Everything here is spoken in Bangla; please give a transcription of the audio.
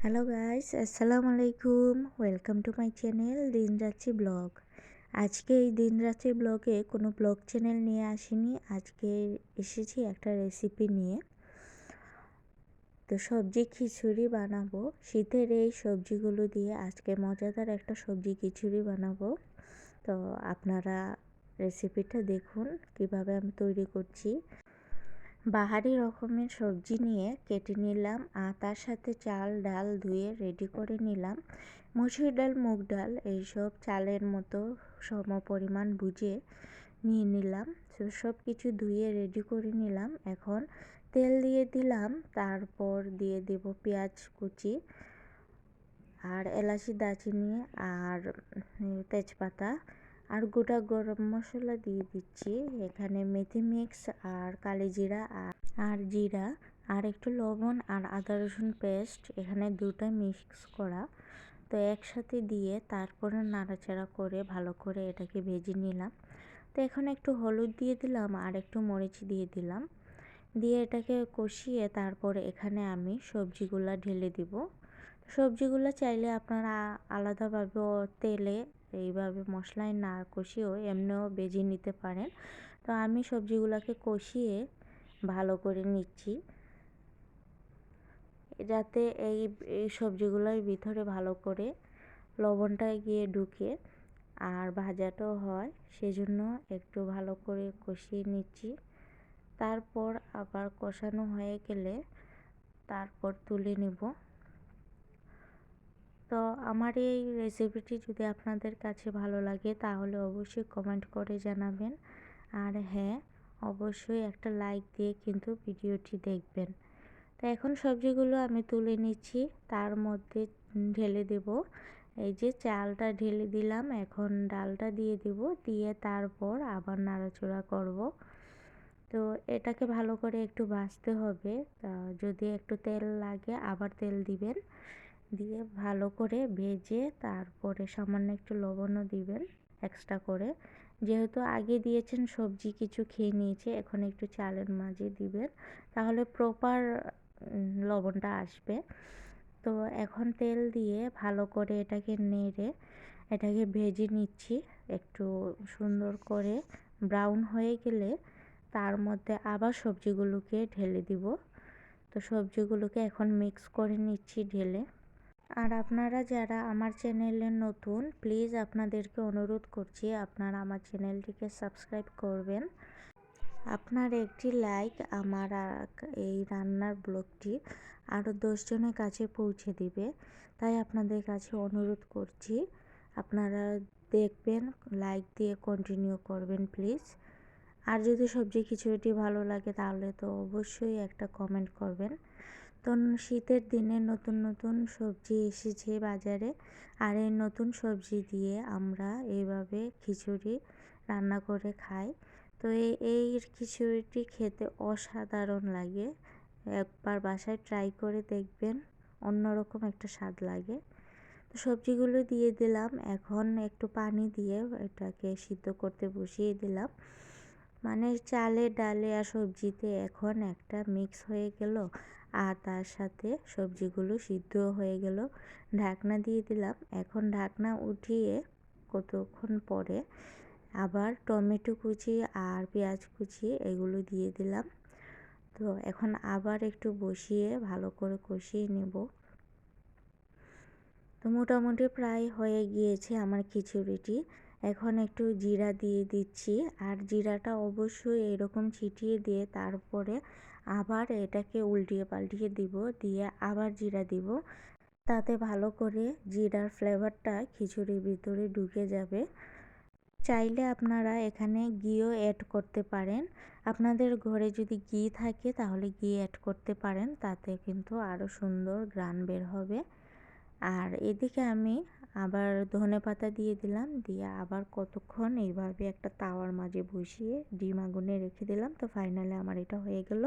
হ্যালো গাইস, আসসালামু আলাইকুম। Welcome to my channel Dinratri blog. আজকে এই দিনরাত্রি ব্লগে কোনো ব্লগ চ্যানেল নিয়ে আসিনি। আজকে এসেছি একটা রেসিপি নিয়ে। তো সবজি খিচুড়ি বানাবো। শীতের এই সবজিগুলো দিয়ে আজকে মজাদার একটা সবজি খিচুড়ি বানাবো। তো আপনারা রেসিপিটা দেখুন কিভাবে আমি তৈরি করছি। বাহারি রকমের সবজি নিয়ে কেটে নিলাম আর তার সাথে চাল ডাল ধুয়ে রেডি করে নিলাম। মসুর ডাল, মুগ ডাল এইসব চালের মতো সম পরিমাণ বুঝে নিয়ে নিলাম। তো সব কিছু ধুয়ে রেডি করে নিলাম। এখন তেল দিয়ে দিলাম, তারপর দিয়ে দেব পেঁয়াজ কুচি আর এলাচি, দারচিনি আর তেজপাতা আর গোটা গরম মশলা দিয়ে দিচ্ছি। এখানে মেথি মিক্স আর কালি জিরা আর জিরা আর একটু লবণ আর আদা রসুন পেস্ট, এখানে দুটো মিক্স করা। তো একসাথে দিয়ে তারপরে নাড়াচাড়া করে ভালো করে এটাকে ভেজে নিলাম। তো এখন একটু হলুদ দিয়ে দিলাম আর একটু মরিচ দিয়ে দিলাম, দিয়ে এটাকে কষিয়ে তারপরে এখানে আমি সবজিগুলো ঢেলে দিব। সবজিগুলো চাইলে আপনারা আলাদাভাবে তেলে এইভাবে মশলায় না কষিয়েও এমনিও ভেজে নিতে পারেন। তো আমি সবজিগুলোকে কষিয়ে ভালো করে নিচ্ছি, যাতে এই সবজিগুলোর ভিতরে ভালো করে লবণটা গিয়ে ঢুকে আর ভাজাটাও হয়, সেজন্য একটু ভালো করে কষিয়ে নিচ্ছি। তারপর আবার কষানো হয়ে গেলে তারপর তুলে নেব। তো আমার এই রেসিপিটি যদি আপনাদের কাছে ভালো লাগে তাহলে অবশ্যই কমেন্ট করে জানাবেন। আর হ্যাঁ, অবশ্যই একটা লাইক দিয়ে কিন্তু ভিডিওটি দেখবেন। তো এখন সবজিগুলো আমি তুলে নিচ্ছি, তার মধ্যে ঢেলে দেব। এই যে চালটা ঢেলে দিলাম, এখন ডালটা দিয়ে দেব, দিয়ে তারপর আবার নাড়াচাড়া করব। তো এটাকে ভালো করে একটু ভাজতে হবে। যদি একটু তেল লাগে আবার তেল দিবেন, দিয়ে ভালো করে ভেজে তারপরে সামান্য একটু লবণও দিবেন এক্সট্রা করে। যেহেতু আগে দিয়েছেন সবজি কিছু খেয়ে নিয়েছে, এখন একটু চালের মাঝে দিবেন, তাহলে প্রপার লবণটা আসবে। তো এখন তেল দিয়ে ভালো করে এটাকে নেড়ে এটাকে ভেজে নিচ্ছি। একটু সুন্দর করে ব্রাউন হয়ে গেলে তার মধ্যে আবার সবজিগুলোকে ঢেলে দিব। তো সবজিগুলোকে এখন মিক্স করে নিচ্ছি ঢেলে। আর আপনারা যারা আমার চ্যানেলে নতুন, প্লিজ আপনাদেরকে অনুরোধ করছি আপনারা আমার চ্যানেলটিকে সাবস্ক্রাইব করবেন। আপনার একটি লাইক আমার এই রান্নার ব্লগটি আরও 10 জনের কাছে পৌঁছে দিবে, তাই আপনাদের কাছে অনুরোধ করছি আপনারা দেখবেন, লাইক দিয়ে কন্টিনিউ করবেন প্লিজ। আর যদি সবজি খিচুড়িটি ভালো লাগে তাহলে তো অবশ্যই একটা কমেন্ট করবেন। তো শীতের দিনে নতুন নতুন সবজি এসেছে বাজারে, আর এই নতুন সবজি দিয়ে আমরা এইভাবে খিচুড়ি রান্না করে খাই। তো এই খিচুড়িটি খেতে অসাধারণ লাগে। একবার বাসায় ট্রাই করে দেখবেন, অন্যরকম একটা স্বাদ লাগে। তো সবজিগুলো দিয়ে দিলাম, এখন একটু পানি দিয়ে এটাকে সিদ্ধ করতে বসিয়ে দিলাম। মানে চালে ডালে আর সবজিতে এখন একটা মিক্স হয়ে গেল, আর তার সাথে সবজিগুলো সিদ্ধ হয়ে গেল। ঢাকনা দিয়ে দিলাম। এখন ঢাকনা উঠিয়ে কতক্ষণ পরে আবার টমেটো কুচি আর পেঁয়াজ কুচি এগুলো দিয়ে দিলাম। তো এখন আবার একটু বসিয়ে ভালো করে কষিয়ে নেব। তো মোটামুটি প্রায় হয়ে গিয়েছে আমার খিচুড়িটি। এখন একটু জিরা দিয়ে দিচ্ছি, আর জিরাটা অবশ্যই এরকম ছিটিয়ে দিয়ে তারপরে আবার এটাকে উল্টিয়ে পাল্টিয়ে দিব, দিয়ে আবার জিরা দিব, তাতে ভালো করে জিরার ফ্লেভারটা খিচুড়ির ভিতরে ঢুকে যাবে। চাইলে আপনারা এখানে ঘিও অ্যাড করতে পারেন। আপনাদের ঘরে যদি ঘি থাকে তাহলে ঘি অ্যাড করতে পারেন, তাতে কিন্তু আরও সুন্দর ঘ্রাণ বের হবে। আর এদিকে আমি আবার ধনেপাতা দিয়ে দিলাম, দিয়ে আবার কতক্ষণ এইভাবে একটা তাওয়ার মাঝে বসিয়ে ডিম আগুনে রেখে দিলাম। তো ফাইনালি আমার এটা হয়ে গেল।